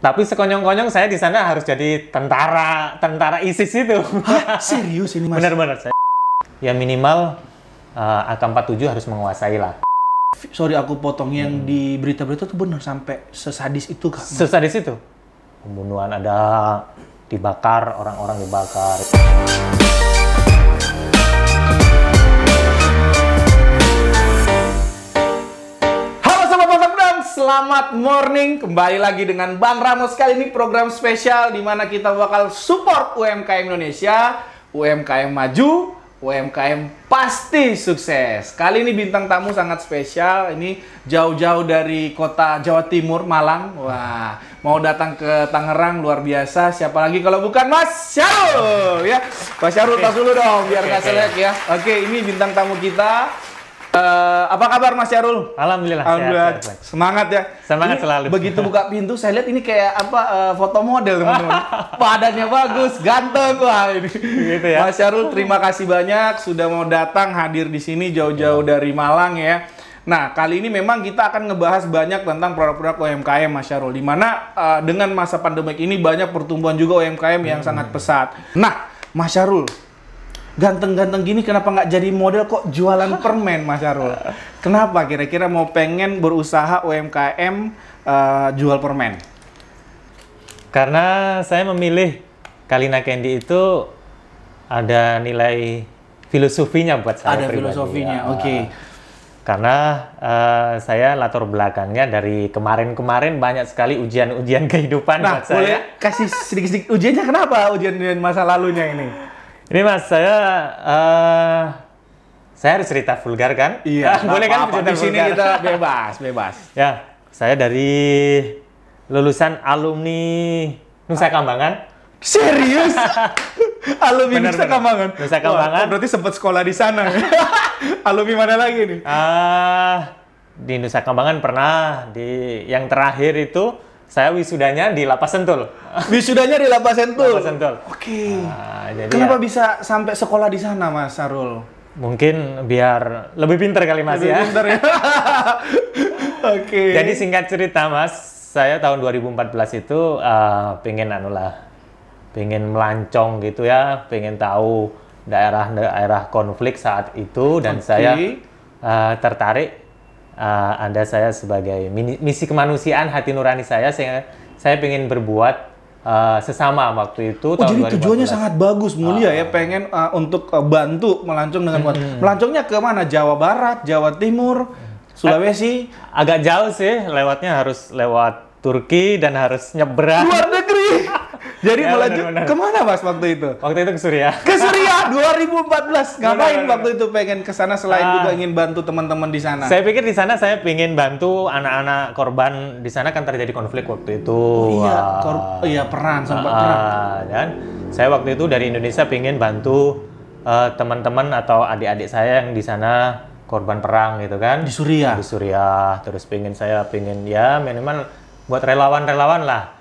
Tapi sekonyong-konyong saya di sana harus jadi tentara ISIS itu. Hah? Serius ini Mas? Bener-bener saya. Ya minimal AK-47 harus menguasai lah. Sorry aku potong, yang di berita-berita tuh bener sampai sesadis itu Kak? Sesadis itu. Pembunuhan ada, dibakar, orang-orang dibakar. Selamat morning, kembali lagi dengan Bang Ramos. Kali ini program spesial di mana kita bakal support UMKM Indonesia, UMKM maju, UMKM pasti sukses. Kali ini bintang tamu sangat spesial, ini jauh-jauh dari kota Jawa Timur, Malang. Wah, mau datang ke Tangerang, luar biasa. Siapa lagi kalau bukan Mas Syarul ya? Mas Syarul, tas dulu dong, biar nggak selek ya. Oke, ini bintang tamu kita. Apa kabar Mas Syarul? Alhamdulillah. Alhamdulillah. Sehat. Semangat ya. Semangat ini selalu. Begitu buka pintu saya lihat ini kayak apa, foto model teman-teman. Badannya bagus, ganteng, wah ini. Gitu ya. Mas Syarul, terima kasih banyak sudah mau datang hadir di sini jauh-jauh dari Malang ya. Nah, kali ini memang kita akan ngebahas banyak tentang produk-produk UMKM Mas Syarul, di mana dengan masa pandemik ini banyak pertumbuhan juga UMKM yang sangat pesat. Nah, Mas Syarul, ganteng-ganteng gini kenapa nggak jadi model kok jualan permen Mas Syarul? Kenapa kira-kira mau pengen berusaha UMKM jual permen? Karena saya memilih Kalina Candy itu ada nilai filosofinya buat saya Ada pribadi. filosofinya, Ya. oke. Karena saya latar belakangnya dari kemarin-kemarin banyak sekali ujian-ujian kehidupan Nah, buat saya. boleh kasih sedikit-sedikit ujiannya, kenapa ujian masa lalunya ini? Ini Mas, saya harus cerita vulgar kan? Iya, boleh kan apa-apa. cerita Di sini vulgar? kita bebas. Ya, saya dari lulusan alumni Nusa Kambangan. Serius? Alumni Bener, Nusa bener. Kambangan? Nusa Kambangan. Wah, berarti sempat sekolah di sana. Alumni mana lagi nih? Di Nusa Kambangan pernah, yang terakhir itu saya wisudanya di Lapas Sentul. Wisudanya di Lapas Sentul? Lapas Sentul. Oke. Jadi Kenapa ya, bisa sampai sekolah di sana Mas Syarul? mungkin biar lebih pinter kali Mas Lebih ya. pintar ya? Oke. Jadi singkat cerita Mas, saya tahun 2014 itu pengen melancong gitu ya, pengen tahu daerah-daerah konflik saat itu, dan saya tertarik. Anda saya sebagai misi kemanusiaan hati nurani saya pengen berbuat sesama waktu itu. Oh, tahun jadi 2014. tujuannya sangat bagus, mulia ya, pengen untuk bantu melancong dengan melancongnya ke mana? Jawa Barat, Jawa Timur, Sulawesi? Agak jauh sih, lewatnya harus lewat Turki dan harus nyebrang. Luar negeri. Jadi Ya, melanjut benar-benar. kemana Mas waktu itu? Waktu itu ke Suriah. Ke Suriah 2014. Ngapain Benar. waktu itu pengen ke sana selain juga ingin bantu teman-teman di sana? Saya pikir di sana saya ingin bantu anak-anak korban, di sana kan terjadi konflik waktu itu. Iya, perang, sempat perang. Dan saya waktu itu dari Indonesia pengen bantu teman-teman atau adik-adik saya yang di sana korban perang gitu kan. Di Suriah. Di Suriah. Terus pengen ya minimal buat relawan-relawan lah.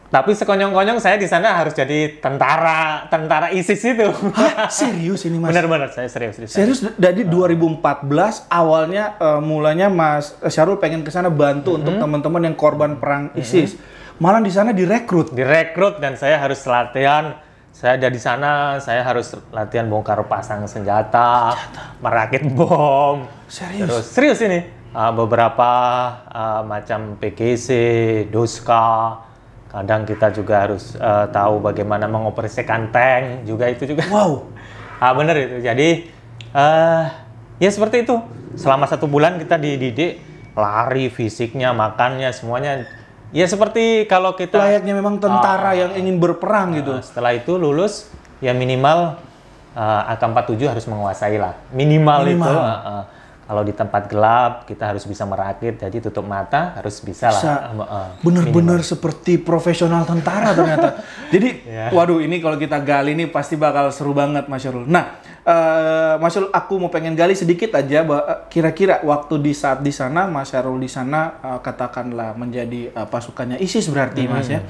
Tapi sekonyong-konyong saya di sana harus jadi tentara ISIS itu. Hah? Serius ini Mas? Benar-benar saya serius di sana. Serius, dari 2014 awalnya mulanya Mas Syarul pengen ke sana bantu untuk teman-teman yang korban perang ISIS. Malah di sana direkrut. Dan saya harus latihan. Saya ada di sana, saya harus latihan bongkar pasang senjata, merakit bom. Serius? Serius ini. Beberapa macam PKC, Doska. Kadang kita juga harus tahu bagaimana mengoperasikan tank juga itu juga. Wow. Bener itu. Jadi ya seperti itu. Selama 1 bulan kita dididik, lari fisiknya, makannya, semuanya. Ya seperti kalau kita Layaknya memang tentara yang ingin berperang gitu. setelah itu lulus, ya minimal AK-47 harus menguasai lah. Minimal. Itu. Kalau di tempat gelap, kita harus bisa merakit. Jadi tutup mata, harus bisa lah. Bener-bener seperti profesional tentara ternyata. Jadi, waduh, ini kalau kita gali ini pasti bakal seru banget Mas Syarul. Nah, Mas Syarul, aku mau pengen gali sedikit aja, kira-kira waktu di saat di sana, Mas Syarul di sana, katakanlah menjadi pasukannya ISIS berarti Mas ya.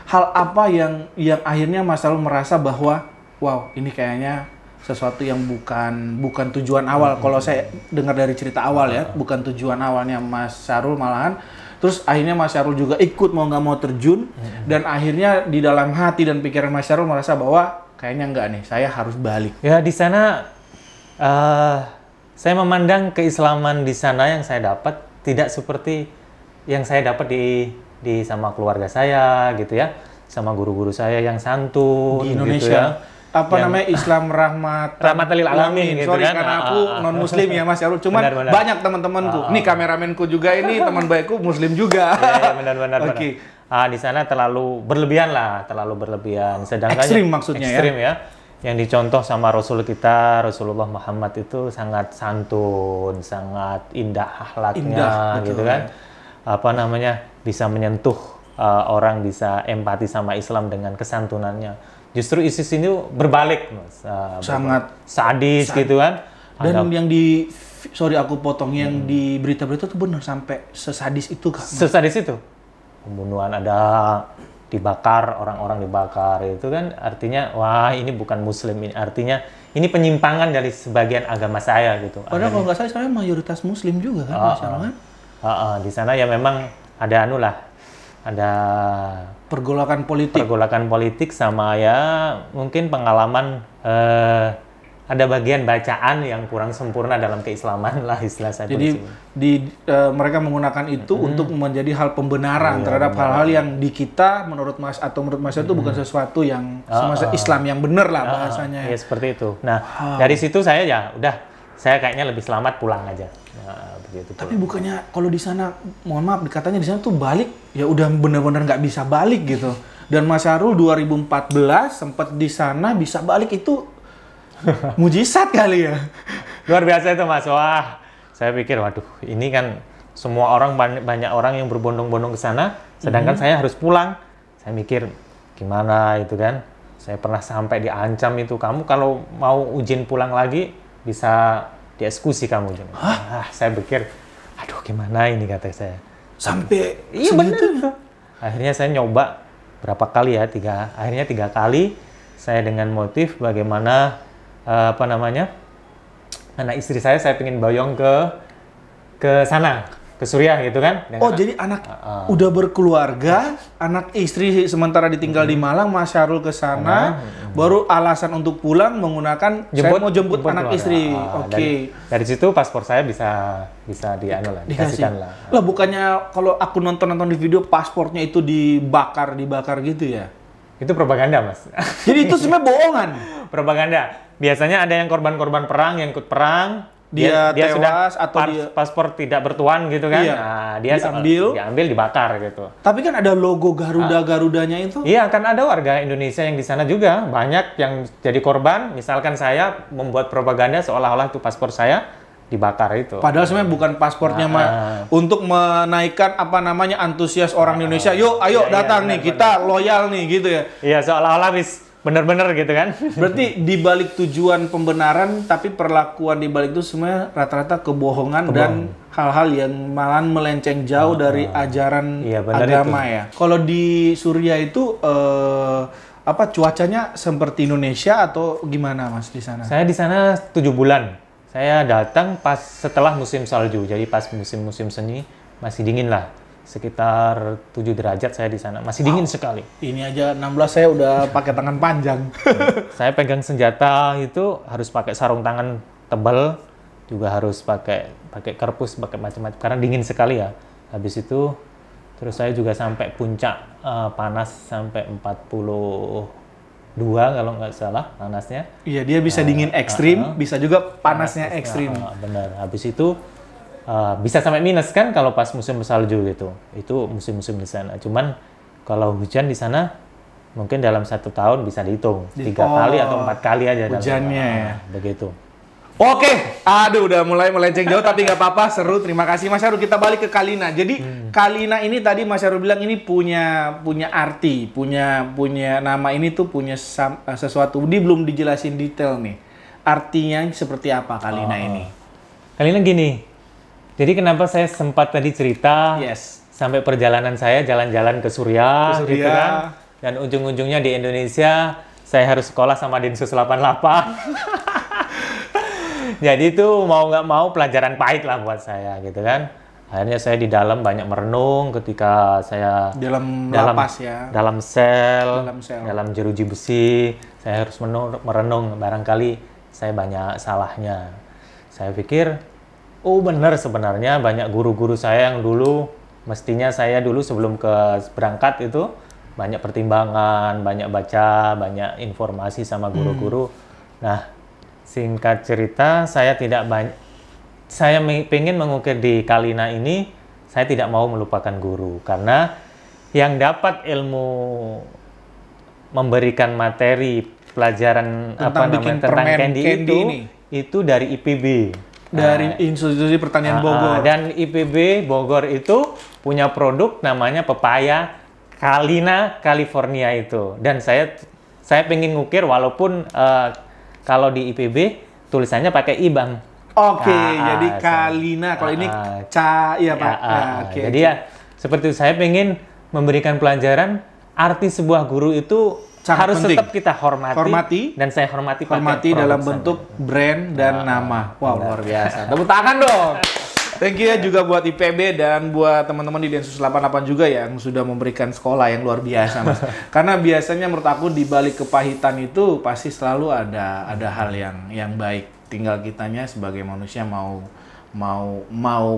Hal apa yang akhirnya Mas Syarul merasa bahwa, wow, ini kayaknya sesuatu yang bukan tujuan awal. Kalau saya dengar dari cerita awal ya, bukan tujuan awalnya Mas Syarul, malahan Terus akhirnya Mas Syarul juga ikut mau nggak mau terjun, dan akhirnya di dalam hati dan pikiran Mas Syarul merasa bahwa kayaknya enggak nih, saya harus balik. Ya di sana saya memandang keislaman di sana yang saya dapat tidak seperti yang saya dapat di sama keluarga saya gitu ya, sama guru-guru saya yang santun Di Indonesia. gitu ya. Apa namanya, Islam rahmatan lil alamin gitu Sorry kan. karena aku non muslim ya Mas Syarul, cuman Benar. banyak teman-temanku. Nih kameramenku juga ini teman baikku muslim juga. Ya, benar. Oke. Di sana terlalu berlebihan lah, terlalu berlebihan. Sedangkan Ekstrim maksudnya ekstrim ya. Yang dicontoh sama Rasul kita, Rasulullah Muhammad itu sangat santun, sangat indah akhlaknya Betul, gitu kan. Apa namanya, bisa menyentuh orang, bisa empati sama Islam dengan kesantunannya. Justru ISIS ini berbalik, Mas. Sangat sadis gitu kan. Dan yang sorry aku potong, yang di berita-berita tuh benar sampai sesadis itu Kak. Sesadis itu. Pembunuhan ada, dibakar, orang-orang dibakar, itu kan artinya wah ini bukan muslim, ini artinya ini penyimpangan dari sebagian agama saya gitu. Padahal kalau nggak salah saya mayoritas muslim juga kan, masalahnya. Di sana ya memang ada ada Pergolakan politik sama ya mungkin pengalaman ada bagian bacaan yang kurang sempurna dalam keislaman lah istilah saya. Jadi mereka menggunakan itu untuk menjadi hal pembenaran terhadap hal-hal yang di kita menurut Mas itu bukan sesuatu yang semasa Islam yang benar lah bahasanya. Ya seperti itu. Nah, dari situ saya ya udah, saya kayaknya lebih selamat pulang aja. Nah, begitu. Tapi bukannya kalau di sana, mohon maaf, dikatanya di sana tuh balik ya udah benar-benar nggak bisa balik gitu. Dan Mas Syarul 2014 sempat di sana bisa balik, itu mujizat kali ya. Luar biasa itu Mas. Wah, saya pikir waduh, ini kan semua orang, banyak orang yang berbondong-bondong ke sana, sedangkan saya harus pulang. Saya mikir gimana itu kan. Saya pernah sampai diancam itu, kamu kalau mau izin pulang lagi bisa dieksekusi kamu. Saya pikir aduh gimana ini, kata saya. Sampai iya benar. Akhirnya saya nyoba berapa kali ya, akhirnya 3 kali saya dengan motif bagaimana anak istri saya pengen boyong ke sana, ke Suriah gitu kan. Jadi anak udah berkeluarga, anak istri sementara ditinggal di Malang, Mas Syarul ke sana, baru alasan untuk pulang menggunakan saya mau jemput anak keluarga. Istri. Dari situ paspor saya bisa dikasihkan lah. Lah bukannya kalau aku nonton di video paspornya itu dibakar gitu ya? Itu propaganda, Mas. Jadi itu sebenarnya bohongan. Propaganda. Biasanya ada yang korban-korban perang, yang ikut perang, dia tewas sudah atau paspor tidak bertuan gitu kan. Iya. Nah, dia diambil, dibakar gitu. Tapi kan ada logo Garudanya itu. Iya, kan ada warga Indonesia yang di sana juga banyak yang jadi korban. Misalkan saya membuat propaganda seolah-olah itu paspor saya dibakar itu. Padahal sebenarnya bukan paspornya untuk menaikkan antusias orang Indonesia. Yuk, ayo datang nih, kita loyal nih gitu ya. Iya, seolah-olah bener-bener gitu kan. Berarti di balik tujuan pembenaran, tapi perlakuan di balik itu sebenarnya rata-rata kebohongan dan hal-hal yang malah melenceng jauh dari ajaran agama itu. Ya. Kalau di Suriah itu cuacanya seperti Indonesia atau gimana Mas di sana? Saya di sana 7 bulan. Saya datang pas setelah musim salju. Jadi pas musim semi masih dingin lah. Sekitar 7 derajat saya di sana. Masih dingin sekali. Ini aja 16 saya udah pakai tangan panjang. Saya pegang senjata itu harus pakai sarung tangan tebal, juga harus pakai kerpus, pakai macam-macam karena dingin sekali ya. Habis itu terus saya juga sampai puncak panas sampai 42 kalau nggak salah panasnya. Iya, dia bisa dingin ekstrim, bisa juga panasnya ekstrim. Benar. Habis itu bisa sampai minus kan kalau pas musim salju gitu. Itu musim-musim di sana. Cuman kalau hujan di sana mungkin dalam 1 tahun bisa dihitung 3 kali atau 4 kali aja hujannya ya. Begitu. Oke, aduh udah mulai melenceng jauh tapi nggak apa-apa, seru. Terima kasih Mas Syarul. Kita balik ke Kalina. Jadi Kalina ini tadi Mas Syarul bilang ini punya arti, punya nama ini tuh punya sesuatu. Dia belum dijelasin detail nih. Artinya seperti apa Kalina ini? Kalina gini. Jadi kenapa saya sempat tadi cerita sampai perjalanan saya jalan-jalan ke Suriah gitu kan. Dan ujung-ujungnya di Indonesia saya harus sekolah sama Densus 88. Jadi itu mau nggak mau pelajaran pahit lah buat saya gitu kan. Akhirnya saya di dalam banyak merenung ketika saya Dalam lapas ya. dalam sel, Dalam sel. dalam jeruji besi, saya harus merenung, barangkali saya banyak salahnya. Saya pikir, oh benar sebenarnya banyak guru-guru saya yang dulu, mestinya saya dulu sebelum berangkat itu, banyak pertimbangan, banyak baca, banyak informasi sama guru-guru. Nah, singkat cerita, saya pengen mengukir di Kalina ini, saya tidak mau melupakan guru. Karena yang dapat ilmu memberikan materi pelajaran tentang candy itu dari IPB. Dari Institusi Pertanian Bogor. Dan IPB Bogor itu punya produk namanya pepaya Kalina California itu. Dan saya pengen ngukir walaupun kalau di IPB tulisannya pakai I, Bang. Oke, jadi Kalina. Kalau ini iya Pak. Jadi ya seperti itu, saya pengen memberikan pelajaran arti sebuah guru itu harus penting. Tetap kita hormati dan saya hormati dalam bentuk brand dan nama. Wow, luar biasa. Tepuk tangan dong. Thank you ya juga buat IPB dan buat teman-teman di Densus 88 juga yang sudah memberikan sekolah yang luar biasa, Mas. Karena biasanya menurut aku di balik kepahitan itu pasti selalu ada hal yang baik. Tinggal kitanya sebagai manusia mau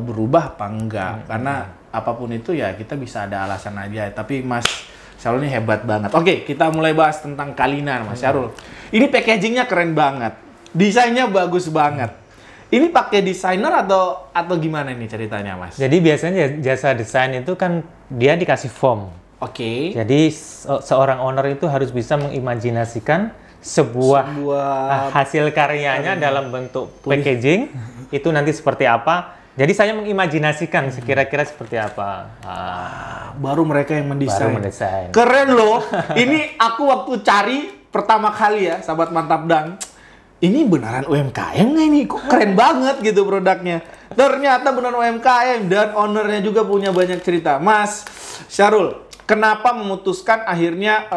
berubah apa enggak. Karena apapun itu ya kita bisa ada alasan aja. Tapi Mas Syarul ini hebat banget. Oke, kita mulai bahas tentang Kalina, Mas Syarul. Ini packagingnya keren banget. Desainnya bagus banget. Ini pakai desainer atau gimana ini ceritanya, Mas? Jadi biasanya jasa desain itu kan dia dikasih form. Oke. Jadi seorang owner itu harus bisa mengimajinasikan sebuah hasil karyanya dalam bentuk packaging itu nanti seperti apa. Jadi saya mengimajinasikan sekira-kira seperti apa. Baru mereka yang mendesain. Baru mendesain. Keren loh. Ini aku waktu cari pertama kali ya, sahabat Mantap Dang. Ini beneran UMKM nggak ini? Kok keren banget gitu produknya. Ternyata beneran UMKM dan ownernya juga punya banyak cerita. Mas Syarul, kenapa memutuskan akhirnya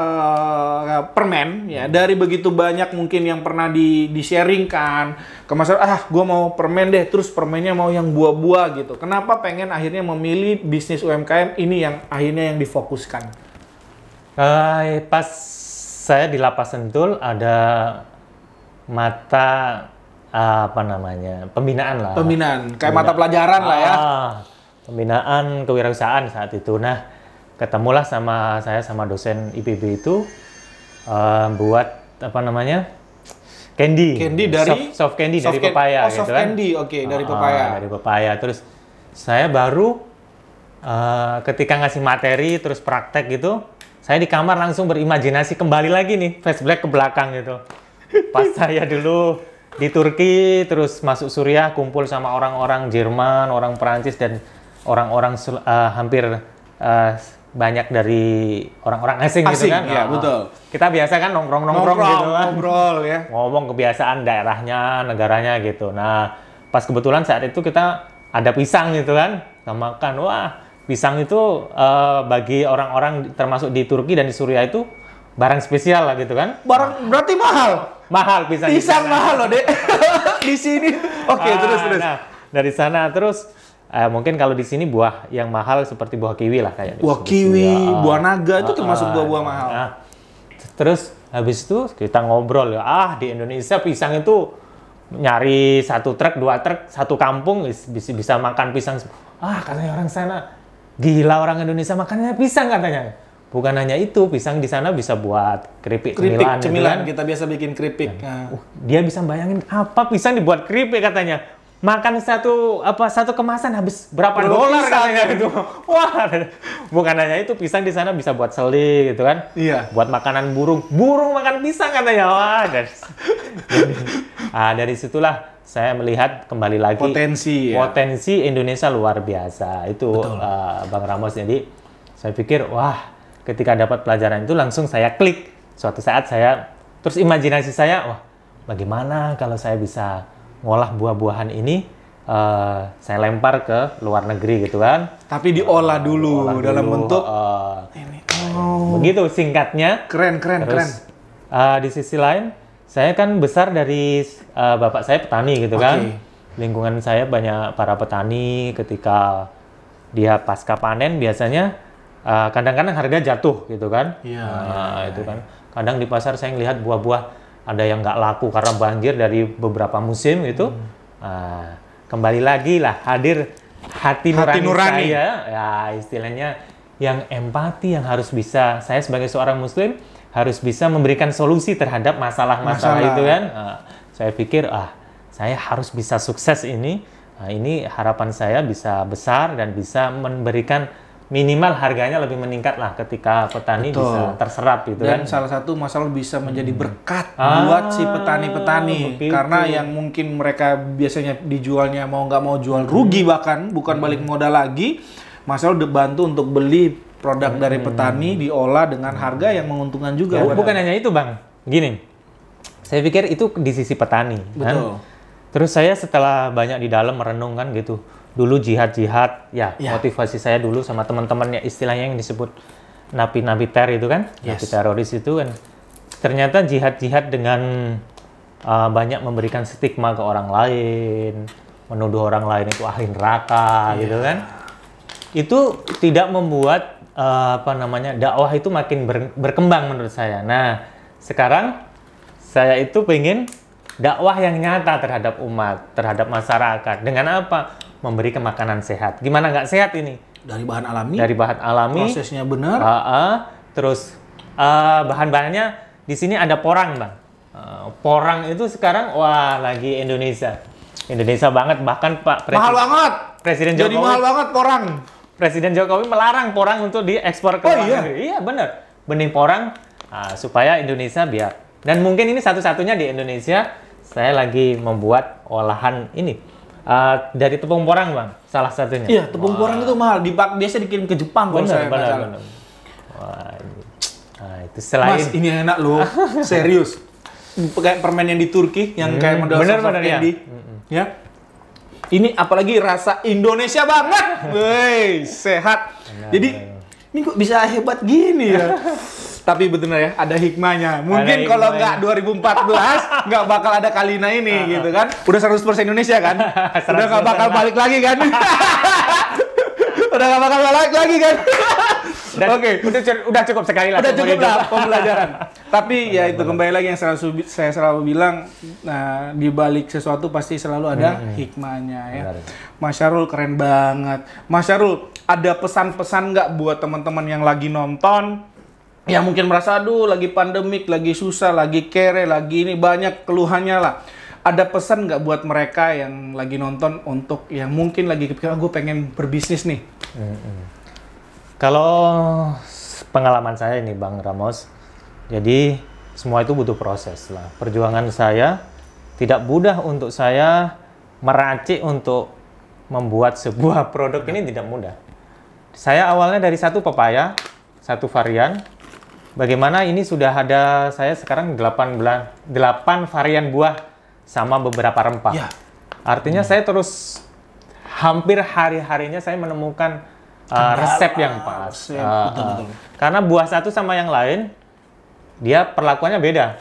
permen ya dari begitu banyak mungkin yang pernah di-sharingkan ke Mas Syarul, gue mau permen deh, terus permennya mau yang buah-buah gitu. Kenapa pengen akhirnya memilih bisnis UMKM ini yang akhirnya yang difokuskan? Pas saya di Lapas Sentul ada mata pembinaan lah. Pembinaan, kayak mata pelajaran lah ya. Pembinaan kewirausahaan saat itu. Nah, ketemulah sama dosen IPB itu buat candy dari soft candy dari pepaya gitu soft kan. Candy, oke, dari pepaya. Dari pepaya. Terus saya baru ketika ngasih materi terus praktek gitu, saya di kamar langsung berimajinasi kembali lagi nih, flashback ke belakang gitu. Pas saya dulu di Turki terus masuk Suriah kumpul sama orang-orang Jerman, orang Perancis dan orang-orang hampir banyak dari orang-orang asing gitu kan. Iya, betul. Kita biasa kan nongkrong gitu kan. Ngobrol ya. Ngomong kebiasaan daerahnya, negaranya gitu. Nah, pas kebetulan saat itu kita ada pisang gitu kan. Kita makan. Wah, pisang itu bagi orang-orang termasuk di Turki dan di Suriah itu barang spesial lah gitu kan. Berarti mahal. Mahal pisang. Pisang mahal loh, Dek. Di sini. Oke, terus. Nah, dari sana terus mungkin kalau di sini buah yang mahal seperti buah kiwi lah kayak. Buah kiwi, buah naga itu termasuk buah-buah mahal. Nah, terus habis itu kita ngobrol ya. Di Indonesia pisang itu nyari 1 truk, 2 truk, 1 kampung bisa makan pisang. Katanya orang sana gila, orang Indonesia makannya pisang katanya. Bukan hanya itu, pisang di sana bisa buat keripik cemilan. Cemilan kita biasa bikin keripik. Dia bisa bayangin apa pisang dibuat keripik katanya. Makan satu kemasan habis berapa dolar katanya gitu. Wah, bukan hanya itu, pisang di sana bisa buat seli gitu kan. Iya. Buat makanan burung makan pisang katanya. Wah, dari situlah saya melihat kembali lagi potensi Indonesia luar biasa. Itu Bang Ramos. Jadi saya pikir ketika dapat pelajaran itu langsung saya klik. Suatu saat terus imajinasi saya, bagaimana kalau saya bisa ngolah buah-buahan ini, saya lempar ke luar negeri gitu kan. Tapi diolah dulu dalam bentuk ini. Begitu singkatnya. Keren. Di sisi lain, saya kan besar dari bapak saya petani gitu kan. Lingkungan saya banyak para petani. Ketika dia pasca panen biasanya kadang-kadang harga jatuh gitu kan. Itu kan. Kadang di pasar saya ngelihat buah-buah ada yang nggak laku karena banjir dari beberapa musim gitu. Kembali lagi lah hadir hati nurani saya, ya istilahnya yang empati, yang harus bisa, saya sebagai seorang muslim harus bisa memberikan solusi terhadap masalah-masalah itu kan. Saya pikir saya harus bisa sukses ini. Ini harapan saya bisa besar dan bisa memberikan minimal harganya lebih meningkat lah ketika petani bisa terserap gitu kan. Dan salah satu masalah bisa menjadi berkat buat si petani-petani. Karena yang mungkin mereka biasanya dijualnya mau nggak mau jual rugi, bahkan bukan balik modal lagi, masalah udah bantu untuk beli produk dari petani diolah dengan harga yang menguntungkan juga. Ya, bukan hanya itu Bang, gini, saya pikir itu di sisi petani. Betul. Kan? Terus saya setelah banyak di dalam merenung kan gitu, dulu jihad-jihad, motivasi saya dulu sama teman-temannya, istilahnya yang disebut napi-napi ter itu kan, napi teroris itu kan, ternyata jihad-jihad dengan banyak memberikan stigma ke orang lain, menuduh orang lain itu ahli neraka gitu kan, itu tidak membuat dakwah itu makin berkembang menurut saya. Nah, sekarang saya itu pengen dakwah yang nyata terhadap umat, terhadap masyarakat. Dengan apa? Memberi makanan sehat. Gimana nggak sehat ini? Dari bahan alami. Dari bahan alami. Prosesnya benar. Terus bahan-bahannya di sini ada porang, Bang. Porang itu sekarang lagi Indonesia banget. Bahkan Pak mahal banget. Presiden Jokowi. Jadi mahal banget porang. Presiden Jokowi melarang porang untuk diekspor ke luar negeri. Iya benar. Benih porang supaya Indonesia biar. Dan mungkin ini satu-satunya di Indonesia. Saya lagi membuat olahan ini dari tepung porang, Bang. Salah satunya. Iya, tepung porang itu mahal. Biasa dikirim ke Jepang kalau saya nggak salah. Itu selain. Mas, ini enak loh. Serius. Kayak permen yang di Turki, yang kayak model soft candy. Ya. Ini apalagi rasa Indonesia banget. Wey, sehat. Jadi, ini kok bisa hebat gini ya? Tapi benar ya, ada hikmahnya. Mungkin kalau nggak 2014, nggak bakal ada Kalina ini, gitu kan. Udah 100% Indonesia kan? Udah nggak bakal balik lagi kan? Udah nggak bakal balik lagi kan? Oke. Udah cukup sekali lah. Udah cukup lah pembelajaran. Tapi ya itu kembali lagi yang saya selalu bilang, nah di balik sesuatu pasti selalu ada hikmahnya ya. Mas Syarul keren banget. Mas Syarul, ada pesan-pesan nggak buat teman-teman yang lagi nonton? Ya mungkin merasa, aduh lagi pandemik, lagi susah, lagi kere, lagi ini banyak keluhannya lah. Ada pesan nggak buat mereka yang lagi nonton untuk yang mungkin lagi kepikiran, gue pengen berbisnis nih? Kalau pengalaman saya ini Bang Ramos, jadi semua itu butuh proses lah. Perjuangan saya tidak mudah untuk saya meracik untuk membuat sebuah produk ini tidak mudah. Saya awalnya dari satu pepaya, satu varian. Bagaimana ini sudah ada saya sekarang 8 varian buah sama beberapa rempah. Ya. Artinya saya terus hampir hari-harinya saya menemukan resep yang pas. Betul. Karena buah satu sama yang lain, dia perlakuannya beda.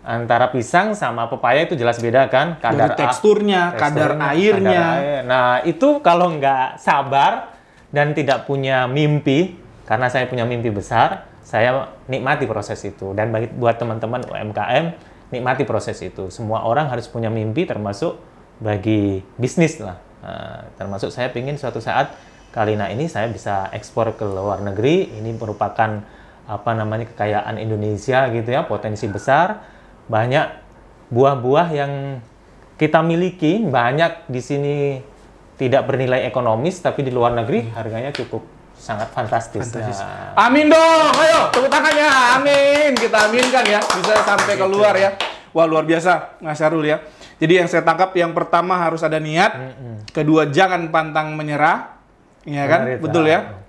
Antara pisang sama pepaya itu jelas beda kan. Kadar teksturnya, kadar airnya. Nah itu kalau nggak sabar dan tidak punya mimpi, karena saya punya mimpi besar, saya nikmati proses itu. Dan buat teman-teman UMKM, nikmati proses itu. Semua orang harus punya mimpi, termasuk bagi bisnis lah. Termasuk saya ingin suatu saat Kalina ini saya bisa ekspor ke luar negeri. Ini merupakan kekayaan Indonesia gitu ya, potensi besar. Banyak buah-buah yang kita miliki, banyak di sini tidak bernilai ekonomis, tapi di luar negeri harganya cukup sangat fantastis. Nah. Amin dong, ayo tepuk tangannya, amin. Kita aminkan ya, bisa sampai keluar ya. Wah luar biasa Mas Syarul ya. Jadi yang saya tangkap, yang pertama harus ada niat, kedua jangan pantang menyerah, ya kan, betul ya.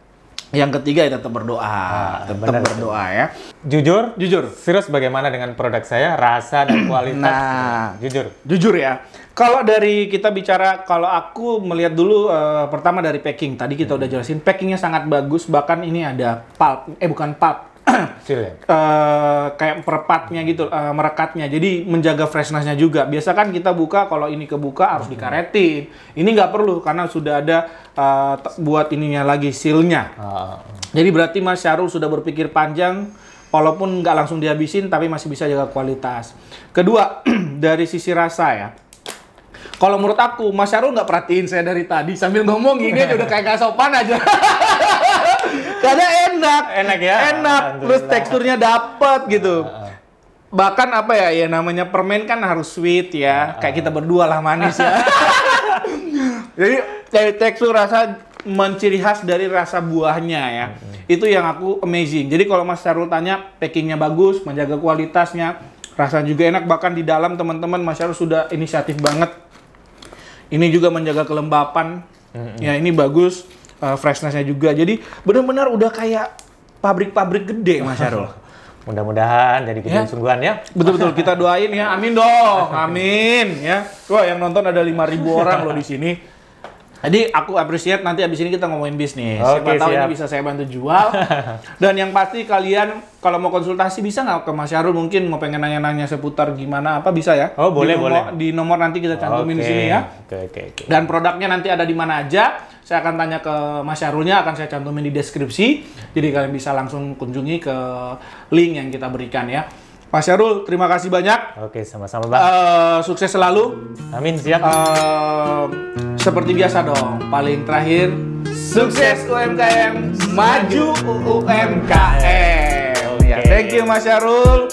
Yang ketiga ya tetap berdoa, tetap berdoa ya. Jujur, serius bagaimana dengan produk saya, rasa dan kualitas? Nah, jujur ya. Kalau dari kita bicara, kalau aku melihat dulu pertama dari packing. Tadi kita udah jelasin, packingnya sangat bagus. Bahkan ini ada pulp, bukan pulp, Seal ya? Kayak perepatnya gitu, merekatnya. Jadi menjaga freshness-nya juga. Biasa kan kita buka, kalau ini kebuka harus dikaretin. Ini nggak perlu karena sudah ada buat ininya lagi, seal-nya. Jadi berarti Mas Syahrul sudah berpikir panjang, walaupun nggak langsung dihabisin, tapi masih bisa jaga kualitas. Kedua, dari sisi rasa ya. Kalau menurut aku, Mas Syahrul nggak perhatiin saya dari tadi sambil ngomong gini aja udah kayak nggak sopan aja. Karena enak ya, enak, terus teksturnya dapet gitu. Bahkan apa ya, namanya permen kan harus sweet ya, kayak kita berdua lah manis ya. Jadi dari tekstur rasa menciri khas dari rasa buahnya ya. Itu yang aku amazing. Jadi kalau Mas Syahrul tanya, packingnya bagus, menjaga kualitasnya, rasa juga enak. Bahkan di dalam teman-teman Mas Syahrul sudah inisiatif banget. Ini juga menjaga kelembapan, ya ini bagus, freshness-nya juga. Jadi benar-benar udah kayak pabrik-pabrik gede Mas Syahrul. Mudah-mudahan jadi gede sungguhan ya. Betul-betul, kita doain ya, amin dong, amin ya. Wah, yang nonton ada 5.000 orang loh di sini. Jadi aku appreciate, nanti abis ini kita ngomongin bisnis. Siapa tahu ini bisa saya bantu jual. Dan yang pasti kalian kalau mau konsultasi bisa nggak ke Mas Syahrul, mungkin mau pengen nanya-nanya seputar gimana apa bisa ya? Oh boleh, di nomor nanti kita cantumin di sini ya. Dan produknya nanti ada di mana aja. Saya akan tanya ke Mas Syahrulnya, akan saya cantumin di deskripsi. Jadi kalian bisa langsung kunjungi ke link yang kita berikan ya. Mas Syahrul, terima kasih banyak. Oke, sama-sama Bang. Sukses selalu. Amin, siap. Seperti biasa dong, paling terakhir, sukses UMKM, maju UMKM. Ya, thank you Mas Syahrul.